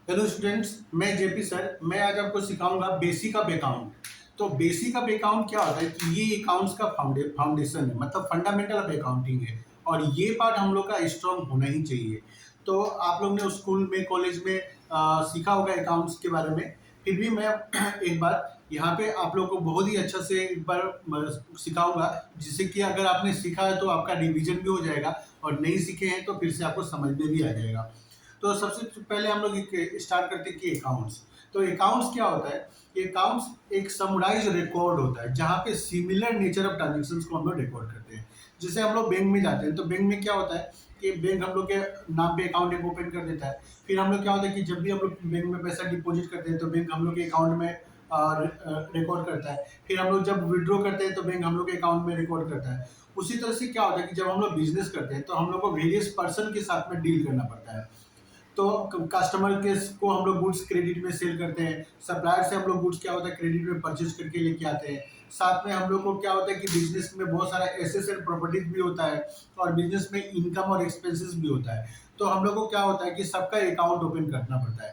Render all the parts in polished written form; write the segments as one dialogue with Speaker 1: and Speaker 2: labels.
Speaker 1: Hello students, मैं JP sir. मैं आज आपको सिखाऊंगा बेसिक ऑफ अकाउंट। तो बेसिक ऑफ अकाउंट क्या होता है कि ये अकाउंट्स का फाउंडेशन है, मतलब फंडामेंटल ऑफ अकाउंटिंग है। और ये पार्ट हम लोग का स्ट्रांग होना ही चाहिए। तो आप लोग ने स्कूल में, कॉलेज में सीखा होगा अकाउंट्स के बारे में। फिर भी मैं एक बार यहाँ पे आप लोग को बहुत ही अच्छा से एक बार सिखाऊंगा, जिससे कि अगर आपने सीखा है तो आपका रिवीजन भी हो जाएगा, और नहीं सीखे हैं तो फिर से आपको समझ में भी आ जाएगा। तो सबसे पहले हम लोग स्टार्ट करते हैं कि अकाउंट्स। तो अकाउंट्स क्या होता है? ये अकाउंट्स एक समराइज रिकॉर्ड होता है, जहाँ पे सिमिलर नेचर ऑफ ट्रांजेक्शन को हम लोग रिकॉर्ड करते हैं। जैसे हम लोग बैंक में जाते हैं, तो बैंक में क्या होता है कि बैंक हम लोग के नाम पे अकाउंट एक ओपन कर देता है। फिर हम लोग क्या होता है कि जब भी हम लोग बैंक में पैसा डिपॉजिट करते हैं, तो बैंक हम लोग के अकाउंट में रिकॉर्ड करता है। फिर हम लोग जब विड्रॉ करते हैं, तो बैंक हम लोग के अकाउंट में रिकॉर्ड करता है। उसी तरह से क्या होता है कि जब हम लोग बिजनेस करते हैं, तो हम लोग को वेरियस पर्सन के साथ में डील करना पड़ता है। तो कस्टमर के को हम लोग गुड्स क्रेडिट में सेल करते हैं। सप्लायर से हम लोग गुड्स क्या होता है क्रेडिट में परचेज करके लेके आते हैं। साथ में हम लोग को क्या होता है कि बिजनेस में बहुत सारा एसेट्स एंड प्रॉपर्टीज भी होता है, और बिजनेस में इनकम और एक्सपेंसेस भी होता है। तो हम लोग को क्या होता है कि सबका अकाउंट ओपन करना पड़ता है।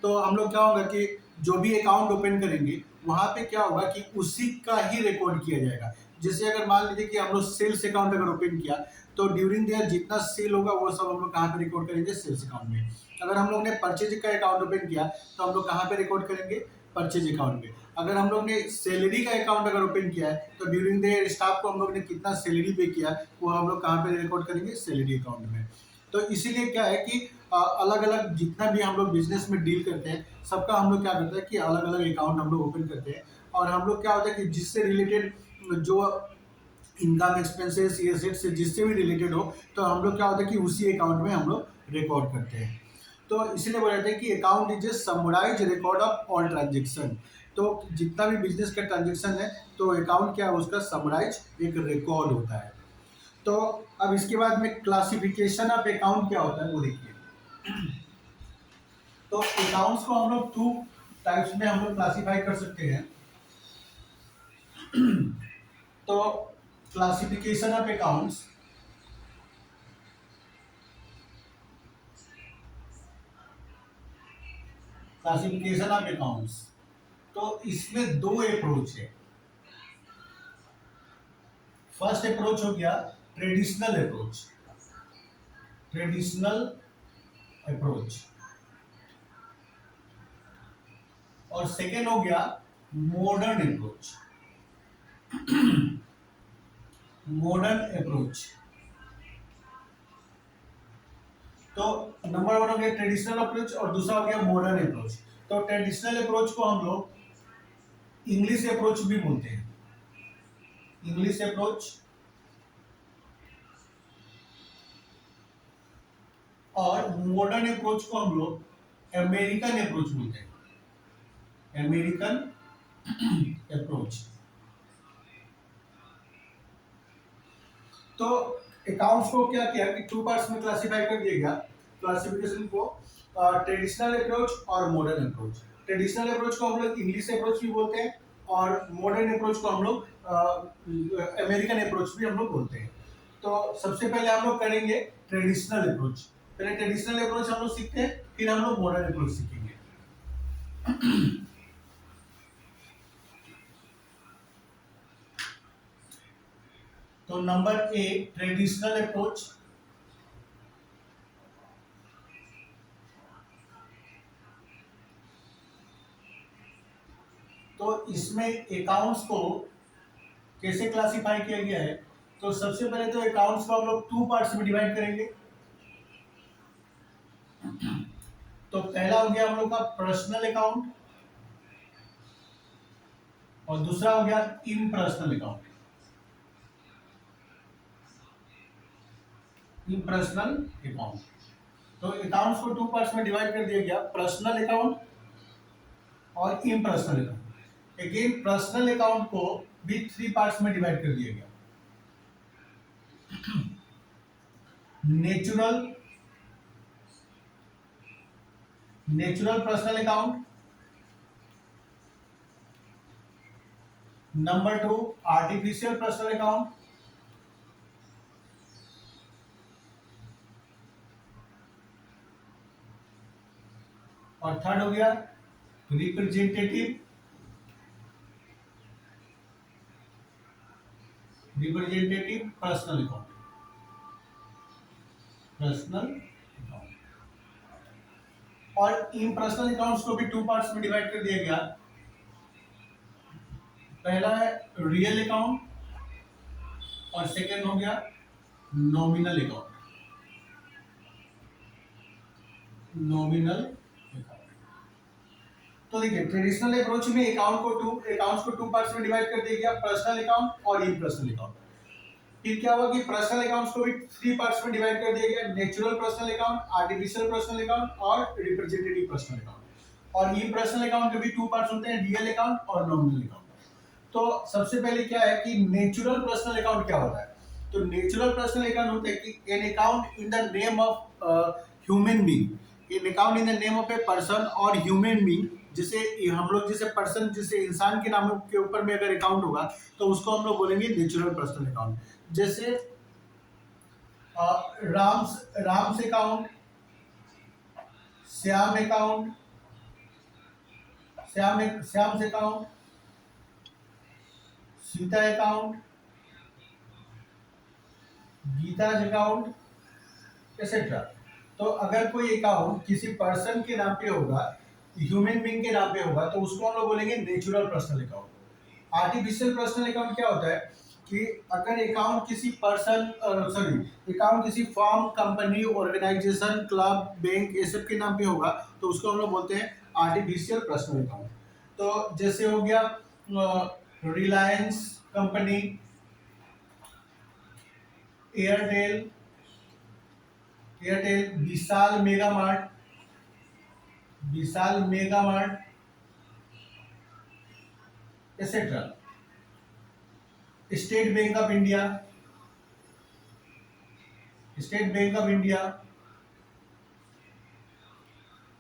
Speaker 1: तो हम लोग क्या होगा कि जो भी अकाउंट ओपन करेंगे, वहां पे क्या होगा कि उसी का ही रिकॉर्ड किया जाएगा। जैसे अगर मान लीजिए कि हम लोग सेल्स अकाउंट अगर ओपन किया, तो ड्यूरिंग द जितना सेल होगा वो सब हम लोग कहाँ पे रिकॉर्ड करेंगे? सेल्स अकाउंट में। अगर हम लोग ने परचेज का अकाउंट ओपन किया, तो हम लोग कहाँ पे रिकॉर्ड करेंगे? परचेज अकाउंट में। अगर हम लोग ने सैलरी का अकाउंट अगर ओपन किया है, तो ड्यूरिंग द स्टाफ को हम लोग ने कितना सैलरी पे किया, वो हम लोग कहाँ पे रिकॉर्ड करेंगे? सैलरी अकाउंट में। तो इसीलिए क्या है कि अलग अलग जितना भी हम लोग बिजनेस में डील करते हैं, सबका हम लोग क्या करते हैं कि अलग अलग अकाउंट हम लोग ओपन करते हैं। और हम लोग क्या होता है कि जिससे रिलेटेड जो इनकम, एक्सपेंसेस, एसेट से जिससे भी रिलेटेड हो, तो हम लोग क्या होता है कि उसी अकाउंट में हम लोग रिकॉर्ड करते हैं। तो इसलिए बोला जाता है कि account is a summarise record of all transaction. तो जितना भी बिजनेस का ट्रांजेक्शन है, तो अकाउंट क्या है? उसका समराइज एक रिकॉर्ड होता है। तो अब इसके बाद में क्लासिफिकेशन ऑफ अकाउंट क्या होता है वो देखिए। तो अकाउंट्स को हम लोग टू टाइप्स में हम लोग क्लासिफाई कर सकते हैं। तो classification of accounts, classification of accounts, तो इसमें दो अप्रोच है। फर्स्ट अप्रोच हो गया ट्रेडिशनल अप्रोच, ट्रेडिशनल अप्रोच। और सेकेंड हो गया मॉडर्न अप्रोच, मॉडर्न अप्रोच। तो नंबर वन हो गया ट्रेडिशनल अप्रोच, और दूसरा हो गया मॉडर्न अप्रोच। तो ट्रेडिशनल अप्रोच को हम लोग इंग्लिश अप्रोच भी बोलते हैं, इंग्लिश अप्रोच। और मॉडर्न अप्रोच को हम लोग अमेरिकन अप्रोच बोलते हैं, अमेरिकन अप्रोच। तो अकाउंट्स को क्या किया कि टू पार्ट्स में क्लासिफाई कर दिया गया। क्लासिफिकेशन को ट्रेडिशनल अप्रोच और मॉडर्न अप्रोच। ट्रेडिशनल अप्रोच को हम लोग इंग्लिश अप्रोच भी बोलते हैं, और मॉडर्न अप्रोच को हम लोग अमेरिकन अप्रोच भी हम लोग बोलते हैं। तो सबसे पहले हम लोग करेंगे ट्रेडिशनल अप्रोच। पहले ट्रेडिशनल अप्रोच हम लोग सीखते हैं, फिर हम लोग मॉडर्न अप्रोच सीखेंगे। तो नंबर ए, ट्रेडिशनल अप्रोच। तो इसमें अकाउंट्स को कैसे क्लासिफाई किया गया है? तो सबसे पहले तो अकाउंट्स को हम लोग टू पार्ट्स में डिवाइड करेंगे। तो पहला हो गया हम लोग का पर्सनल अकाउंट, और दूसरा हो गया इम्पर्सनल अकाउंट, इम्पर्सनल अकाउंट। तो अकाउंट्स को टू पार्ट्स में डिवाइड कर दिया गया, पर्सनल अकाउंट और impersonal account. Again personal account को भी थ्री पार्ट्स में डिवाइड कर दिया गया। Natural, natural personal account. Number two, artificial personal account. और थर्ड हो गया representative personal account. Personal account, और इन पर्सनल अकाउंट्स को भी टू पार्ट्स में डिवाइड कर दिया गया। पहला है रियल अकाउंट और सेकंड हो गया नॉमिनल अकाउंट। नॉमिनल अकाउंट, तो देखिए ट्रेडिशनल अप्रोच में अकाउंट्स को टू पार्ट्स में डिवाइड कर दिया गया, पर्सनल अकाउंट और इम्पर्सनल अकाउंट। फिर क्या हुआ कि पर्सनल अकाउंट्स को भी थ्री पार्ट्स में डिवाइड कर दिया गया, natural personal account, artificial personal account और रिप्रेजेंटेटिव पर्सनल अकाउंट। और ये पर्सनल अकाउंट के भी टू पार्ट्स होते हैं, रियल अकाउंट और नॉमिनल अकाउंट। तो सबसे पहले क्या है कि नेचुरल पर्सनल अकाउंट क्या होता है? तो नेचुरल पर्सनल अकाउंट होता है कि an account in the name of human being, an account in the name of a person और ह्यूमन बीइंग। जिसे हम लोग जैसे पर्सन, जैसे इंसान के नाम के ऊपर में अगर अकाउंट होगा तो उसको हम लोग बोलेंगे नेचुरल पर्सनल अकाउंट। जैसे Ram's account, Shyam account, Shyam account, Sita account, Geeta account etcetera. तो अगर कोई अकाउंट किसी पर्सन के नाम पे होगा, ह्यूमन बीइंग के नाम पे होगा, तो उसको हम लोग बोलेंगे natural personal account. Artificial personal account क्या होता है कि अगर अकाउंट किसी पर्सन, अकाउंट किसी firm, company, organisation, club, bank ये सब के नाम पे होगा तो उसको हम लोग बोलते हैं आर्टिफिशियल पर्सनल अकाउंट। तो जैसे हो गया Reliance company, Airtel, Vishal mega mart, etcetera, state bank of India,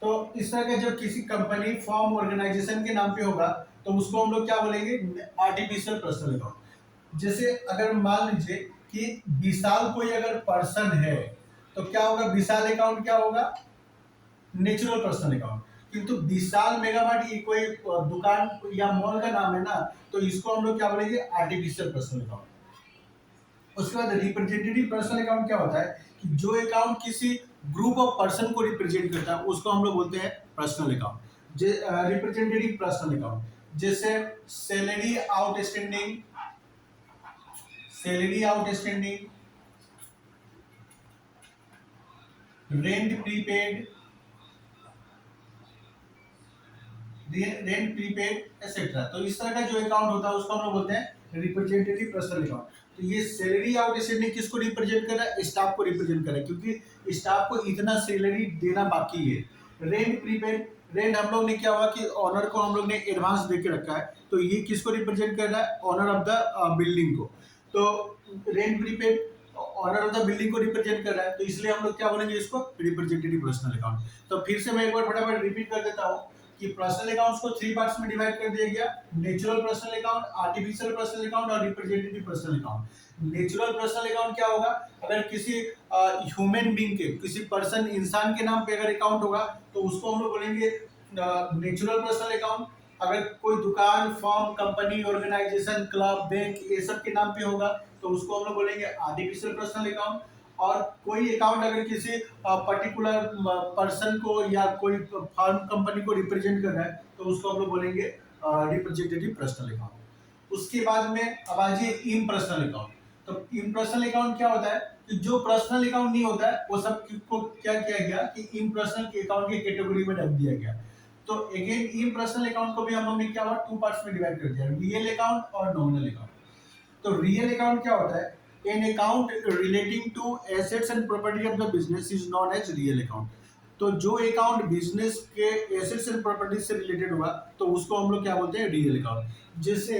Speaker 1: तो इस तरह का जब किसी कंपनी, फॉर्म, ऑर्गेनाइजेशन के नाम पे होगा तो उसको हम लोग क्या बोलेंगे? Artificial personal account. जैसे अगर मान लीजिए कि विशाल कोई अगर पर्सन है तो क्या होगा? विशाल अकाउंट क्या होगा? Natural personal account. किंतु विशाल मेगा मार्ट ये कोई दुकान या मॉल का नाम है ना, तो इसको हम लोग क्या बोलेंगे? Artificial personal account. उसके बाद रिप्रेजेंटेटिव पर्सनल अकाउंट क्या होता है कि जो अकाउंट किसी ग्रुप ऑफ पर्सन को रिप्रेजेंट करता है उसको हम लोग बोलते हैं personal account, representative personal account. जैसे salary outstanding, rent prepaid, etcetera. तो इस तरह का जो अकाउंट होता है उसको हम लोग बोलते हैं रिप्रेजेंटेटिव पर्सनल अकाउंट। तो ये सैलरी आउटस्टैंडिंग किसको रिप्रेजेंट कर रहा है? स्टाफ को रिप्रेजेंट कर रहा है, क्योंकि स्टाफ को इतना सैलरी देना बाकी है। रेंट प्रीपेड, रेंट हम लोग ने क्या हुआ कि ऑनर को हम लोग ने एडवांस दे के रखा है, तो ये किसको रिप्रेजेंट कर रहा है? ऑनर ऑफ द बिल्डिंग को। तो rent prepaid owner of the building को रिप्रेजेंट कर रहा है, तो इसलिए हम लोग क्या बोलेंगे? इसको रिप्रेजेंटेटिव पर्सनल अकाउंट। तो फिर से मैं एक बार फटाफट रिपीट कर देता हूँ कि पर्सनल अकाउंट्स को थ्री पार्ट्स में डिवाइड कर दिया गया, natural personal account, artificial personal account और representative personal account. Natural personal account क्या होगा? अगर किसी ह्यूमन बीइंग के, किसी पर्सन, इंसान के नाम पे अगर अकाउंट होगा तो उसको हम लोग बोलेंगे नेचुरल पर्सनल अकाउंट। अगर कोई दुकान, firm, company, organisation, club, bank ये सब के नाम पे होगा तो उसको हम लोग बोलेंगे आर्टिफिशियल पर्सनल अकाउंट। और कोई अकाउंट अगर किसी पर्टिकुलर पर्सन को या कोई फर्म, कंपनी को रिप्रेजेंट कर रहा है तो उसको हम लोग बोलेंगे रिप्रेजेंटेटिव पर्सनल अकाउंट। उसके बाद में अब आ जाइए इम्पर्सनल अकाउंट। तो इम्पर्सनल अकाउंट क्या होता है कि जो पर्सनल अकाउंट नहीं होता है वो सब को क्या किया गया कि इम्पर्सनल के अकाउंट की कैटेगरी में रख दिया गया। तो अगेन इम्पर्सनल अकाउंट को भी हम लोग ने क्या हुआ? टू पार्ट्स में डिवाइड कर दिया, रियल अकाउंट और नॉमिनल अकाउंट। तो रियल अकाउंट क्या होता है? An account relating to assets and property of the business is known as real account. तो जो अकाउंट बिजनेस के एसेट्स एंड प्रॉपर्टी से रिलेटेड होगा तो उसको हम लोग क्या बोलते हैं? Real account. जैसे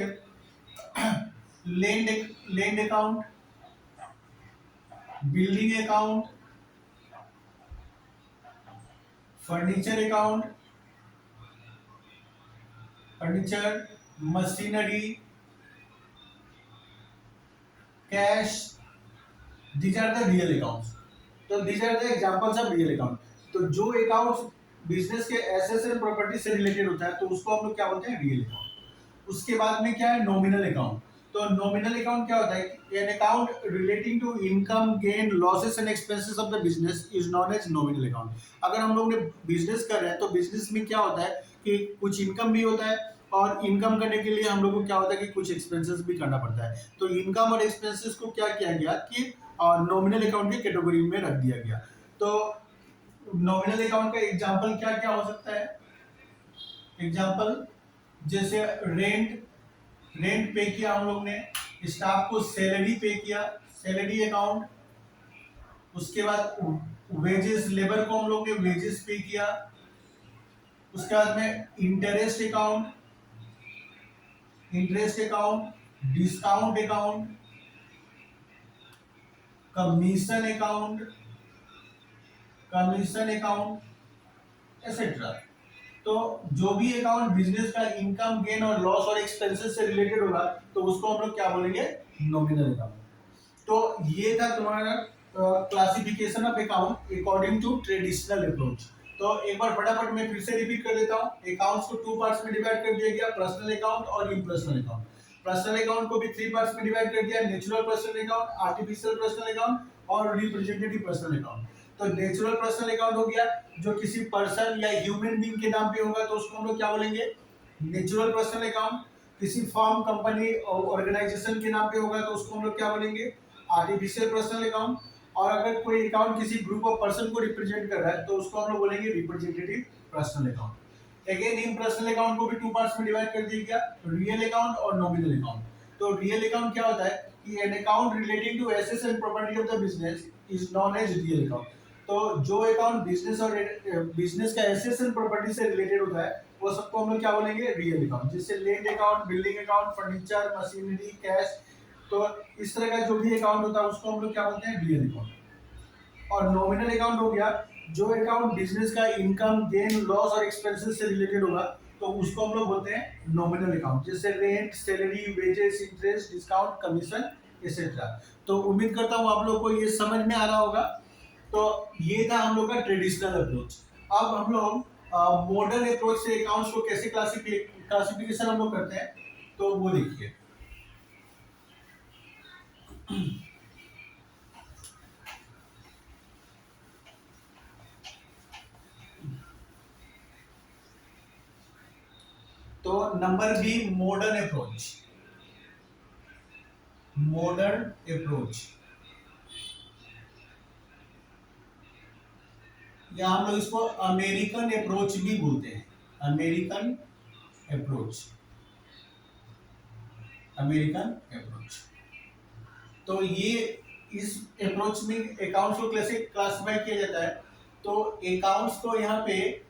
Speaker 1: land account, building account, furniture account, machinery, cash, these are the real accounts। तो these are the examples of real account। तो जो अकाउंट्स बिजनेस के एसेट्स एंड प्रॉपर्टी से रिलेटेड होता है तो उसको हम लोग क्या बोलते हैं, रियल अकाउंट। उसके बाद में क्या है, नॉमिनल अकाउंट। तो नॉमिनल अकाउंट क्या होता है, an account relating to income gain losses and expenses of the business is known as nominal account. अगर हम लोग ने बिजनेस कर रहे हैं तो बिजनेस में क्या होता है कि कुछ इनकम भी होता है, और इनकम करने के लिए हम लोग को क्या होता है कि कुछ एक्सपेंसेस भी करना पड़ता है। तो इनकम और एक्सपेंसेस को क्या किया गया कि नॉमिनल अकाउंट की कैटेगरी में रख दिया गया। तो नॉमिनल अकाउंट का एग्जांपल क्या क्या हो सकता है, एग्जांपल जैसे रेंट, रेंट पे किया हम लोग ने, स्टाफ को सैलरी पे किया, सैलरी अकाउंट। उसके बाद वेजेस, लेबर को हम लोग ने वेजेस पे किया। उसके बाद में interest account, interest account, discount account, commission account, commission account etcetera. तो जो भी अकाउंट बिजनेस का इनकम गेन और लॉस और एक्सपेंसेस से रिलेटेड होगा तो उसको हम लोग क्या बोलेंगे, नॉमिनल अकाउंट। तो ये था तुम्हारा classification of account according to traditional approach. तो एक बार फटाफट मैं फिर से रिपीट कर देता हूँ। अकाउंट्स को टू पार्ट्स में डिवाइड कर दिया गया, पर्सनल अकाउंट और इम्पर्सनल अकाउंट। पर्सनल अकाउंट को भी थ्री पार्ट्स में डिवाइड कर दिया, natural personal account, artificial personal account और रिप्रेजेंटेटिव पर्सनल अकाउंट। तो नेचुरल पर्सनल अकाउंट हो गया जो किसी पर्सन या ह्यूमन बीइंग के नाम पे होगा तो उसको हम लोग क्या बोलेंगे, नेचुरल पर्सनल अकाउंट। किसी फर्म, कंपनी और ऑर्गेनाइजेशन के नाम पे होगा तो उसको हम लोग क्या बोलेंगे, आर्टिफिशियल पर्सनल अकाउंट। और अगर कोई अकाउंट किसी ग्रुप ऑफ पर्सन को रिप्रेजेंट कर रहा है तो उसको हम लोग बोलेंगे representative personal account. Again in personal account को भी टू पार्ट्स में डिवाइड कर दिया गया, रियल अकाउंट और नॉमिनल अकाउंट। तो रियल अकाउंट क्या होता है कि an account relating to assets and property of the business is known as real account. तो जो अकाउंट बिजनेस और बिजनेस का एसेट्स एंड प्रॉपर्टी से रिलेटेड होता है वो सबको हम लोग क्या बोलेंगे, रियल अकाउंट। जैसे land account, building account, furniture, machinery, cash. तो इस तरह का जो भी अकाउंट होता है उसको हम लोग क्या बोलते हैं, रियल अकाउंट। और नॉमिनल अकाउंट हो गया जो अकाउंट बिजनेस का इनकम गेन लॉस और एक्सपेंसेस से रिलेटेड होगा तो उसको हम लोग बोलते हैं नॉमिनल अकाउंट। जैसे rent, salary, wages, interest, discount, commission etcetera. तो उम्मीद करता हूँ आप लोग को ये समझ में आ रहा होगा। तो ये था हम लोग का ट्रेडिशनल अप्रोच। अब हम लोग मॉडर्न अप्रोच से अकाउंट्स को कैसे क्लासिफिकेशन हम लोग करते हैं तो वो देखिए। तो number B, modern approach. Modern approach या हम लोग इसको अमेरिकन अप्रोच भी बोलते हैं। American approach, American approach. तो ये इस अप्रोच में अकाउंट्स को कैसे क्लासिफाई किया जाता है, तो अकाउंट्स को यहाँ पे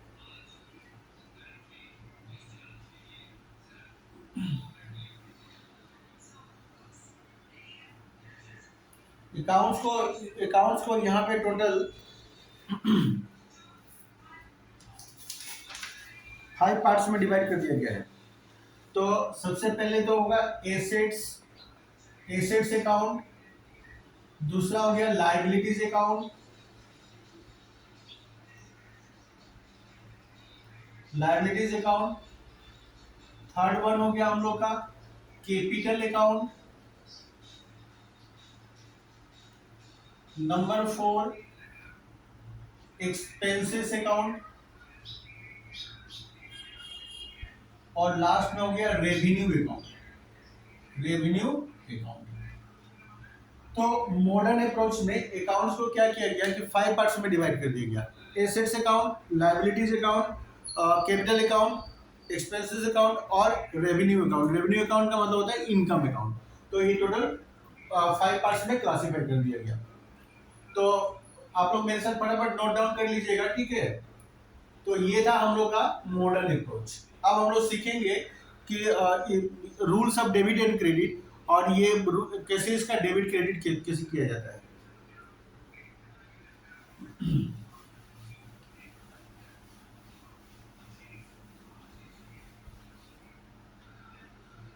Speaker 1: अकाउंट्स को यहाँ पे टोटल 5 पार्ट्स में डिवाइड कर दिया गया है। तो सबसे पहले तो होगा एसेट्स, एसेट्स अकाउंट। दूसरा हो गया liabilities account, liabilities account. Third one हो गया हम लोग का capital account. Number 4 expenses account. और लास्ट में हो गया रेवेन्यू अकाउंट, रेवेन्यू अकाउंट। तो मॉडर्न अप्रोच में अकाउंट्स को क्या किया गया कि 5 पार्ट्स में डिवाइड कर दिया गया, assets account, liabilities account, capital account, expenses account और रेवेन्यू अकाउंट। रेवेन्यू अकाउंट का मतलब होता है इनकम अकाउंट। तो ये टोटल 5 पार्ट्स में क्लासिफाई कर दिया गया। तो आप लोग मेरे साथ फटाफट नोट डाउन कर लीजिएगा, ठीक है। तो ये था हम लोग का मॉडर्न अप्रोच। अब हम लोग सीखेंगे कि rules of debit and credit और ये कैसे इसका डेबिट क्रेडिट कैसे किया जाता है।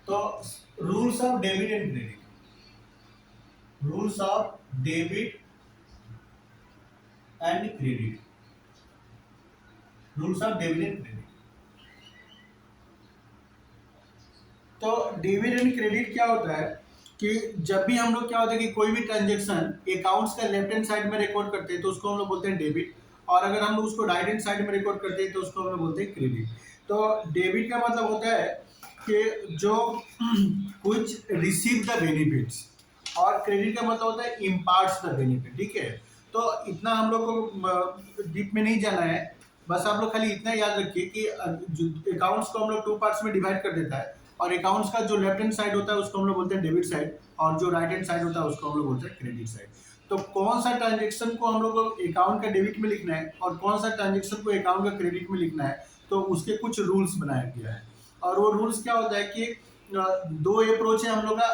Speaker 1: तो rules of debit and credit, rules of debit and credit, rules of debit and credit. तो डेबिट एंड क्रेडिट क्या होता है कि जब भी हम लोग क्या होता है कि कोई भी ट्रांजेक्शन अकाउंट्स का लेफ्ट हैंड साइड में रिकॉर्ड करते हैं तो उसको हम लोग बोलते हैं डेबिट, और अगर हम लोग उसको राइट हैंड साइड में रिकॉर्ड करते हैं तो उसको हम लोग बोलते हैं क्रेडिट। तो डेबिट का मतलब होता है कि जो कुछ रिसीव द बेनिफिट्स, और क्रेडिट का मतलब होता है इम्पार्ट्स द बेनिफिट। ठीक है, तो इतना हम लोग को डीप में नहीं जाना है, बस आप लोग खाली इतना याद रखिए कि अकाउंट्स को हम लोग टू पार्ट्स में डिवाइड कर देता है, और अकाउंट्स का जो लेफ्ट हैंड साइड होता है उसको हम लोग बोलते हैं डेबिट साइड, और जो राइट हैंड साइड होता है उसको हम लोग बोलते हैं क्रेडिट साइड। तो कौन सा ट्रांजेक्शन को हम लोग को अकाउंट का डेबिट में लिखना है और कौन सा ट्रांजेक्शन को अकाउंट का क्रेडिट में लिखना है, तो उसके कुछ रूल्स बनाया गया है। और वो रूल्स क्या होता है कि दो अप्रोच है हम लोग का,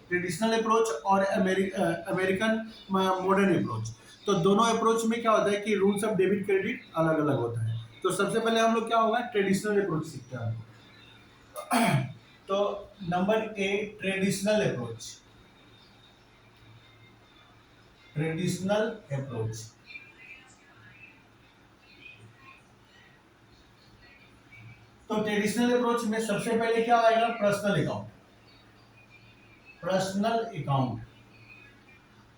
Speaker 1: ट्रेडिशनल अप्रोच और अमेरिकन मॉडर्न अप्रोच। तो दोनों अप्रोच में क्या होता है कि रूल्स ऑफ डेबिट क्रेडिट अलग अलग होता है। तो सबसे पहले हम लोग क्या होगा, ट्रेडिशनल अप्रोच सीखते हैं। तो number A, traditional approach. Traditional approach, तो ट्रेडिशनल अप्रोच में सबसे पहले क्या आएगा, पर्सनल अकाउंट। पर्सनल अकाउंट,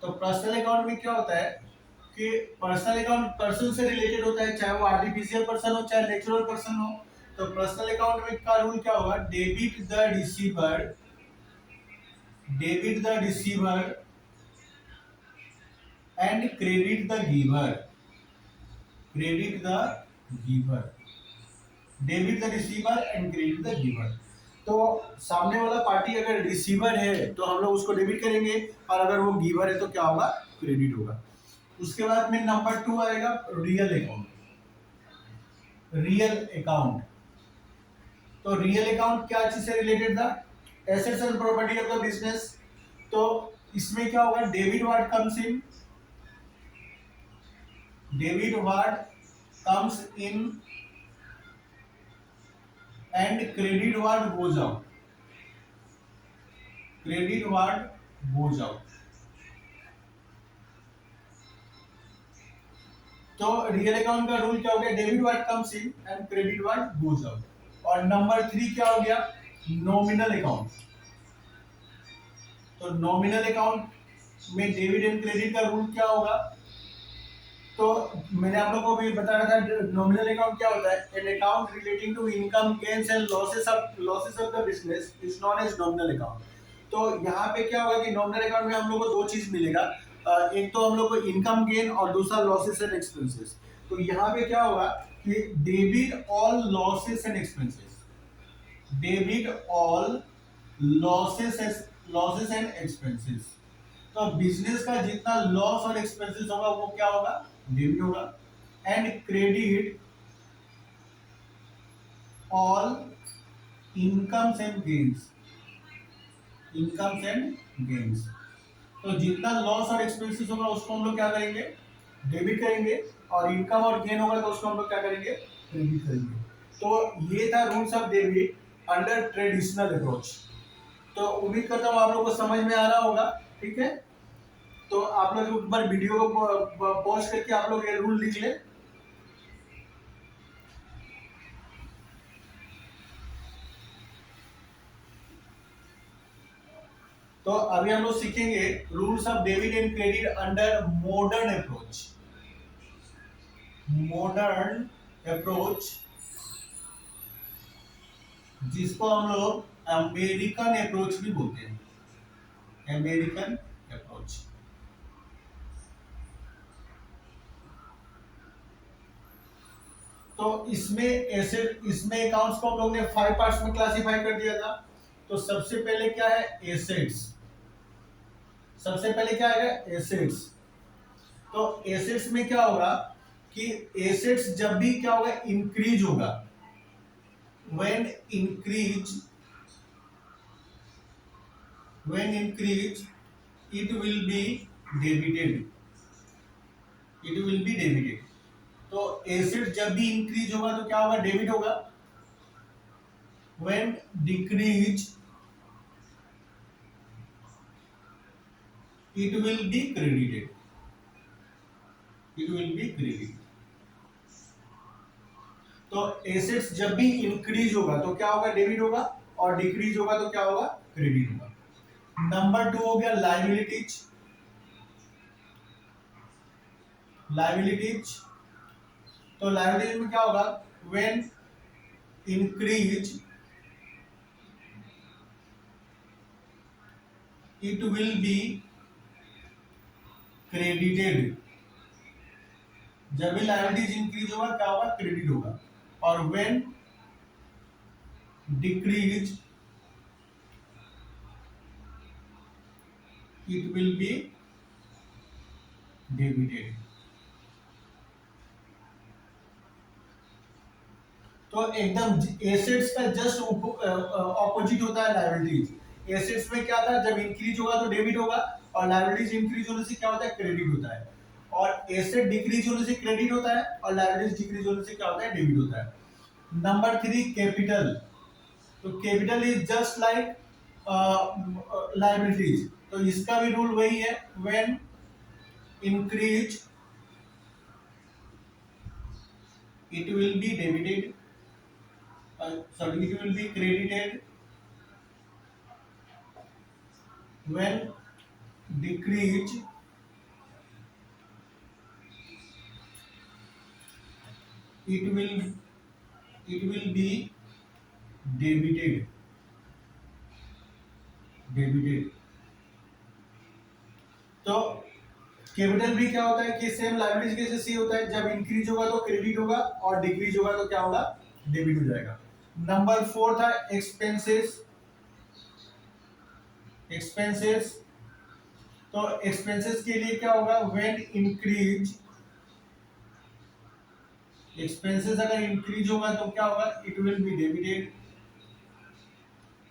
Speaker 1: तो पर्सनल अकाउंट में क्या होता है कि पर्सनल अकाउंट पर्सन से रिलेटेड होता है, चाहे वो आर्टिफिशियल पर्सन हो चाहे नेचुरल पर्सन हो। तो पर्सनल अकाउंट में का रूल क्या होगा, debit the receiver, debit the receiver and credit the giver, credit the giver, debit the receiver and credit the giver. तो सामने वाला पार्टी अगर रिसीवर है तो हम लोग उसको डेबिट करेंगे, और अगर वो गिवर है तो क्या होगा, क्रेडिट होगा। उसके बाद में नंबर 2 आएगा रियल अकाउंट। रियल अकाउंट, तो रियल अकाउंट क्या चीज से रिलेटेड था, assets and property of the business. तो इसमें क्या होगा, debit what comes in, debit what comes in and credit what goes out, credit what goes out. तो रियल अकाउंट का रूल क्या हो गया, debit what comes in and credit what goes out. और नंबर 3 क्या हो गया, नॉमिनल अकाउंट। तो नॉमिनल अकाउंट में डेबिट एंड क्रेडिट का रूल क्या होगा, तो मैंने आप लोगों को भी बता रहा था नॉमिनल अकाउंट क्या होता है, an account relating to income gains and losses of the business is known as nominal account. तो यहाँ पे क्या होगा कि नॉमिनल अकाउंट में हम लोग को दो चीज मिलेगा, एक तो हम लोग को इनकम गेन और दूसरा लॉसेस एंड एक्सपेंसेस। तो यहाँ पे क्या होगा कि debit all losses and expenses, debit all losses and expenses. तो बिजनेस का जितना लॉस और एक्सपेंसेस होगा वो क्या होगा, डेबिट होगा। And credit all incomes and gains, incomes and gains. तो जितना लॉस और एक्सपेंसेस होगा उसको हम लोग क्या करेंगे, डेबिट करेंगे, और इनकम और गेन होगा तो उसको हम लोग क्या करेंगे, क्रेडिट करेंगे। तो ये था rules of debit under traditional approach. तो उम्मीद करता हूँ आप लोग को समझ में आ रहा होगा। ठीक है, तो आप लोग एक बार वीडियो को पॉज करके आप लोग ये रूल लिख ले। तो अभी हम लोग सीखेंगे rules of debit and credit under modern approach. Modern approach, जिसको हम लोग अमेरिकन अप्रोच भी बोलते हैं, अमेरिकन अप्रोच। तो इसमें ऐसे, इसमें अकाउंट्स को हम लोग ने 5 पार्ट्स में क्लासिफाई कर दिया था। तो सबसे पहले क्या है, एसेट्स। सबसे पहले क्या आएगा, एसेट्स। तो एसेट्स में क्या होगा कि एसेट्स जब भी क्या होगा, इंक्रीज होगा, when increase, when increase it will be debited, it will be debited। तो एसेट जब भी इंक्रीज होगा तो क्या होगा, डेबिट होगा। when decrease it will be credited, it will be credited। तो एसेट्स जब भी इंक्रीज होगा तो क्या होगा, डेबिट होगा, और डिक्रीज होगा तो क्या होगा, क्रेडिट होगा। नंबर 2 हो गया लाइबिलिटीज। लाइबिलिटीज, तो लाइबिलिटीज में क्या होगा, when increase it will be credited. जब भी लाइबिलिटीज इंक्रीज होगा क्या होगा, क्रेडिट होगा, और when decrease it will be debited. तो एकदम एसेट्स का जस्ट ऑपोजिट होता है लायबिलिटीज। एसेट्स में क्या था, जब इंक्रीज होगा तो डेबिट होगा, और लायबिलिटीज इंक्रीज होने से क्या होता है, क्रेडिट होता है। और एसेट डिक्रीज होने से क्रेडिट होता है, और लायबिलिटीज डिक्रीज होने से क्या होता है, डेबिट होता है। Number 3 capital. तो capital is just like liabilities, तो इसका भी रूल वही है, when increase it will be debited, sorry, it will be credited, when decrease it will be debited, debited। तो कैपिटल भी क्या होता है कि सेम लायबिलिटी के जैसे ही होता है, जब इंक्रीज होगा तो क्रेडिट होगा, और डिक्रीज होगा तो क्या होगा, डेबिट हो जाएगा। नंबर 4 था एक्सपेंसेस। एक्सपेंसेस, तो एक्सपेंसेस के लिए क्या होगा, व्हेन इंक्रीज, एक्सपेंसेस अगर इंक्रीज होगा तो क्या होगा, it will be debited,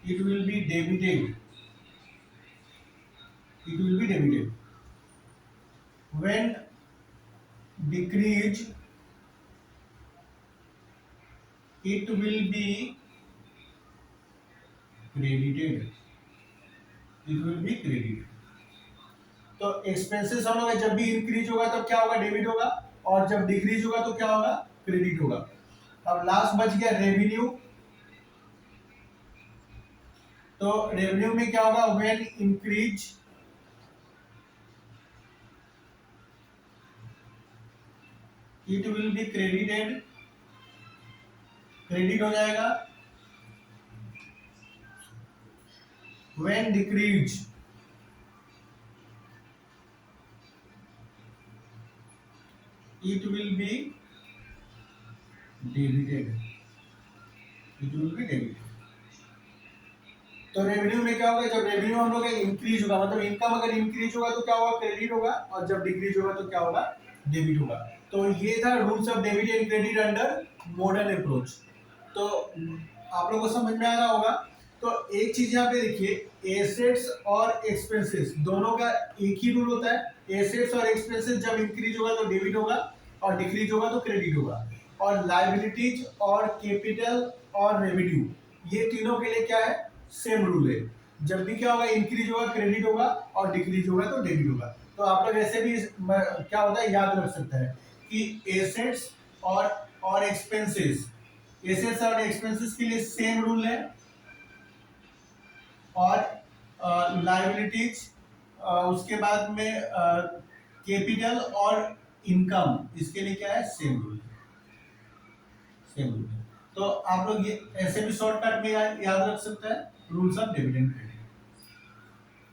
Speaker 1: it will be debited, it will be debited. When decrease it will be credited, it will be credited. तो एक्सपेंसेस हम लोग जब भी इंक्रीज होगा तब क्या होगा, डेबिट होगा, और जब डिक्रीज होगा तो क्या होगा, क्रेडिट होगा। अब लास्ट बच गया रेवेन्यू। तो रेवेन्यू में क्या होगा, when increase it will be credited, credit हो जाएगा। When decrease it will be debited, it will be debited. तो रेवेन्यू में क्या होगा, जब रेवेन्यू हम लोग का इंक्रीज होगा, मतलब इनकम अगर इंक्रीज होगा तो क्या होगा, क्रेडिट होगा, और जब डिक्रीज होगा तो क्या होगा, डेबिट होगा। तो ये था rules of debit and credit under modern approach. तो आप लोगों को समझ में आ रहा होगा। तो एक चीज यहाँ पे देखिए, एसेट्स और एक्सपेंसेस दोनों का एक ही रूल होता है। एसेट्स और एक्सपेंसेस जब इंक्रीज होगा तो डेबिट होगा, और डिक्रीज होगा तो क्रेडिट होगा। और लायबिलिटीज और कैपिटल और रेवेन्यू, ये तीनों के लिए क्या है, सेम रूल है। जब भी क्या होगा, इंक्रीज होगा क्रेडिट होगा, और डिक्रीज होगा तो डेबिट होगा। तो आप लोग ऐसे भी क्या होता है, याद रख सकते हैं कि एसेट्स और एक्सपेंसेस, एसेट्स और एक्सपेंसेस के लिए सेम रूल है, और लायबिलिटीज उसके बाद में कैपिटल और इनकम, इसके लिए क्या है, सेम रूल है, सेम रूल है। तो आप लोग ये ऐसे भी शॉर्टकट में याद रख सकते हैं, rules of debit and credit.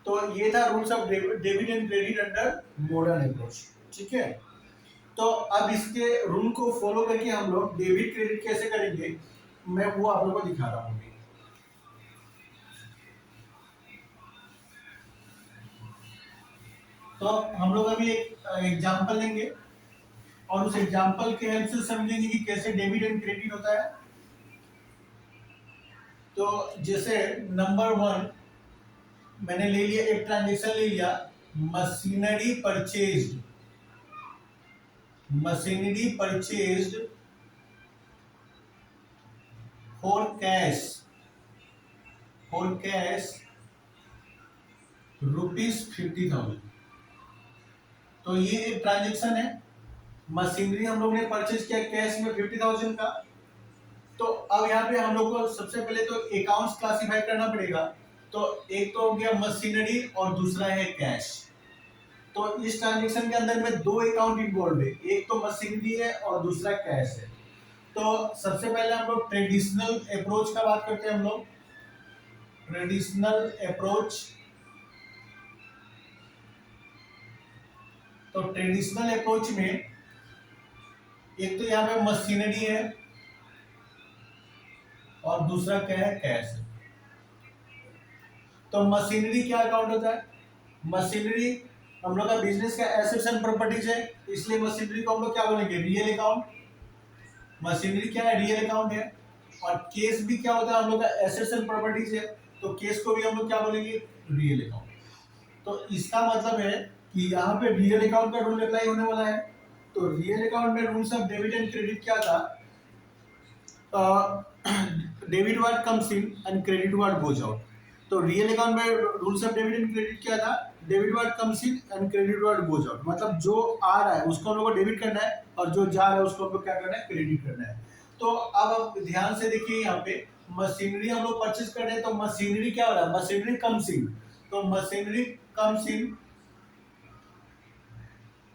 Speaker 1: तो ये था rules of debit and credit under modern approach, ठीक है। तो अब इसके रूल को फॉलो करके हम लोग डेबिट क्रेडिट कैसे करेंगे, मैं वो आप लोगों को दिखा रहा हूँ। तो हम लोग अभी एक एग्जांपल लेंगे, और उस एग्जांपल के हेल्प से समझेंगे कि कैसे डेबिट एंड क्रेडिट होता है। तो जैसे नंबर 1 मैंने ले लिया, एक ट्रांजेक्शन ले लिया, machinery purchased, machinery purchased for cash, for cash ₹50,000। तो ये एक ट्रांजेक्शन है, मशीनरी हम लोग ने परचेज किया कैश में 50,000 का, तो अब यहाँ पे हम लोग को सबसे पहले तो अकाउंट्स क्लासीफाई करना पड़ेगा। तो एक तो हो गया मशीनरी और दूसरा है कैश। तो इस ट्रांजेक्शन के अंदर में दो अकाउंट इन्वॉल्व है, एक तो मशीनरी है और दूसरा कैश है। तो सबसे पहले हम लोग ट्रेडिशनल अप्रोच का बात करते हैं। हम लोग ट्रेडिशनल अप्रोच, तो ट्रेडिशनल अप्रोच में एक तो यहाँ पे मशीनरी है और दूसरा क्या है, कैश है। तो मशीनरी क्या अकाउंट होता है, मशीनरी हम लोग का बिजनेस का एसेट्स एंड प्रॉपर्टीज है, इसलिए मशीनरी को हम लोग क्या बोलेंगे, रियल अकाउंट। मशीनरी क्या है, रियल अकाउंट है। और केस भी क्या होता है, हम लोग का एसेट्स एंड प्रॉपर्टीज है, तो केस को भी हम लोग क्या बोलेंगे, रियल अकाउंट। तो इसका मतलब है कि यहाँ पे रियल अकाउंट का रूल अप्लाई होने वाला है। तो रियल अकाउंट में rules of debit and credit क्या था, debit word comes in and credit word goes out. तो रियल अकाउंट में rules of debit and credit क्या था, debit word comes in and credit word goes out. मतलब जो आ रहा है उसको हम लोग को डेबिट करना है और जो जा रहा है उसको हम लोग क्या करना है, क्रेडिट करना है। तो अब आप ध्यान से देखिए, यहाँ पे मशीनरी हम लोग परचेज कर रहे हैं, तो मशीनरी क्या हो रहा है, मशीनरी कम्स इन। तो मशीनरी कम्स इन,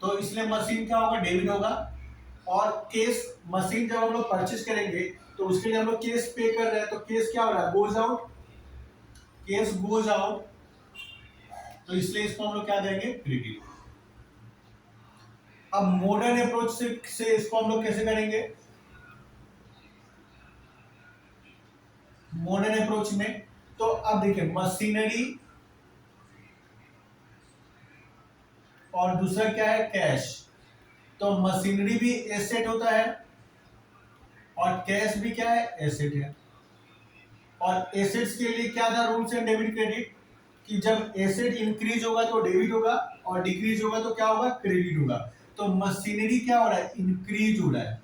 Speaker 1: तो इसलिए मशीन क्या होगा, डेबिट होगा। और केस, मशीन जब हम लोग परचेज करेंगे तो उसके लिए हम लोग केस पे कर रहे हैं, तो केस क्या हो रहा है, goes out, case goes out. तो इसलिए इसको हम लोग क्या करेंगे, क्रेडिट। अब मॉडर्न अप्रोच से इसको हम लोग कैसे करेंगे, मॉडर्न अप्रोच में तो अब देखिए मशीनरी और दूसरा क्या है, कैश। तो मशीनरी भी एसेट होता है और कैश भी क्या है, एसेट है। और एसेट्स के लिए क्या था रूल्स एंड डेबिट क्रेडिट, कि जब एसेट इंक्रीज होगा तो डेबिट होगा और डिक्रीज होगा तो क्या होगा, क्रेडिट होगा। तो मशीनरी क्या हो रहा है, इंक्रीज हो रहा है।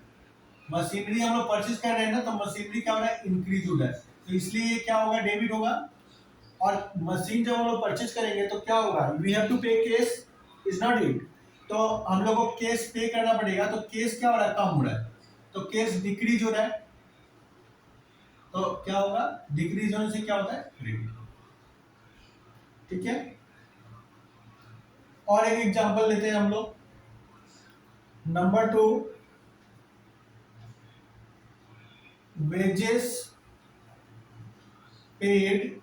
Speaker 1: मशीनरी हम लोग परचेज कर रहे हैं ना, तो मशीनरी क्या हो रहा है, इंक्रीज हो रहा है, तो इसलिए ये क्या होगा, डेबिट होगा। और मशीन जब हम लोग परचेज करेंगे तो क्या होगा, वी हैव टू पे केस, इज नॉट इट। तो हम लोग को केस पे करना पड़ेगा, तो केस क्या हो रहा है, कम हो रहा है, तो केस डिक्रीज हो रहा है। तो क्या होगा, डिक्रीज होने से क्या होता है, क्रेडिट। ठीक है। और एक एग्जांपल लेते हैं हम लोग, number 2, wages paid,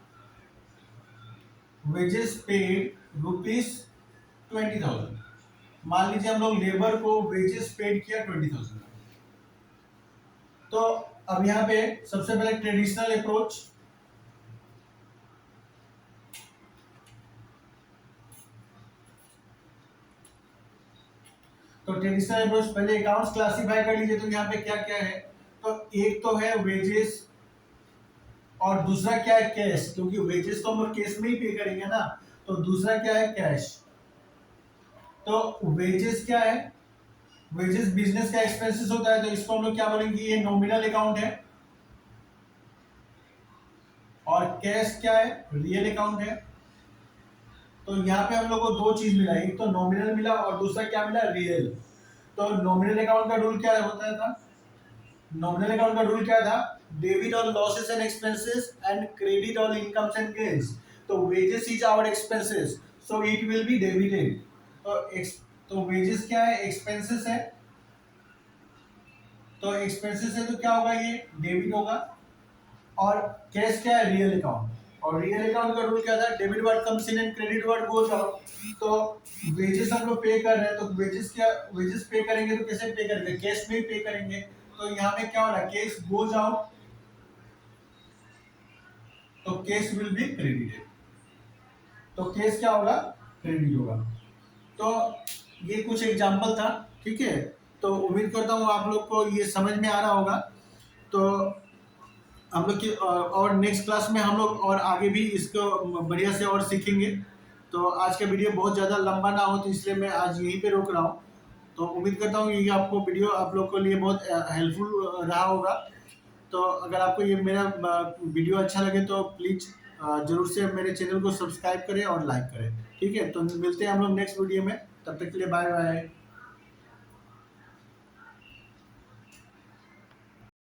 Speaker 1: wages paid ₹20,000। मान लीजिए हम लोग लेबर को वेजेस पेड किया 20,000। तो अब यहाँ पे सबसे पहले ट्रेडिशनल अप्रोच, तो ट्रेडिशनल अप्रोच पहले अकाउंट्स क्लासिफाई कर लीजिए। तो यहाँ पे क्या क्या है, तो एक तो है वेजेस और दूसरा क्या है, कैश, क्योंकि वेजेस तो हम लोग केस में ही पे करेंगे ना। तो दूसरा क्या है, कैश। तो वेजेस क्या है, वेजेस बिजनेस का एक्सपेंसेस होता है, तो इसको हम लोग क्या बोलेंगे, ये नॉमिनल अकाउंट है। और कैश क्या है, रियल अकाउंट है। तो यहाँ पे हम लोग को दो चीज मिला, एक तो नॉमिनल मिला और दूसरा क्या मिला, रियल। तो नॉमिनल अकाउंट का रूल क्या होता था, नॉमिनल अकाउंट का रूल क्या था, debit all losses and expenses and credit all incomes and gains. तो wages is our expenses, so it will be debited. तो वेजेस क्या है, एक्सपेंसेस है, तो एक्सपेंसेस है तो क्या होगा, ये डेबिट होगा। और कैश क्या है, रियल अकाउंट। और रियल अकाउंट का रूल क्या था, debit word comes in and credit word goes out. तो वेजेस हम लोग पे कर रहे हैं, तो वेजेस क्या, वेजेस पे करेंगे तो कैसे पे करेंगे, कैश में ही पे करेंगे। तो यहाँ पे क्या हो रहा है, कैश गोज आउट, तो कैश विल बी क्रेडिटेड। तो कैश क्या होगा, क्रेडिट होगा। तो ये कुछ एग्जांपल था, ठीक है। तो उम्मीद करता हूँ आप लोग को ये समझ में आ रहा होगा। तो हम लोग की और नेक्स्ट क्लास में हम लोग और आगे भी इसको बढ़िया से और सीखेंगे। तो आज का वीडियो बहुत ज़्यादा लंबा ना हो, तो इसलिए मैं आज यहीं पे रोक रहा हूँ। तो उम्मीद करता हूँ ये आपको वीडियो आप लोग के लिए बहुत हेल्पफुल रहा होगा। तो अगर आपको ये मेरा वीडियो अच्छा लगे तो प्लीज़ ज़रूर से मेरे चैनल को सब्सक्राइब करें और लाइक करें। ठीक है, तो मिलते हैं हम लोग नेक्स्ट वीडियो में, तब तक के लिए बाय बाय।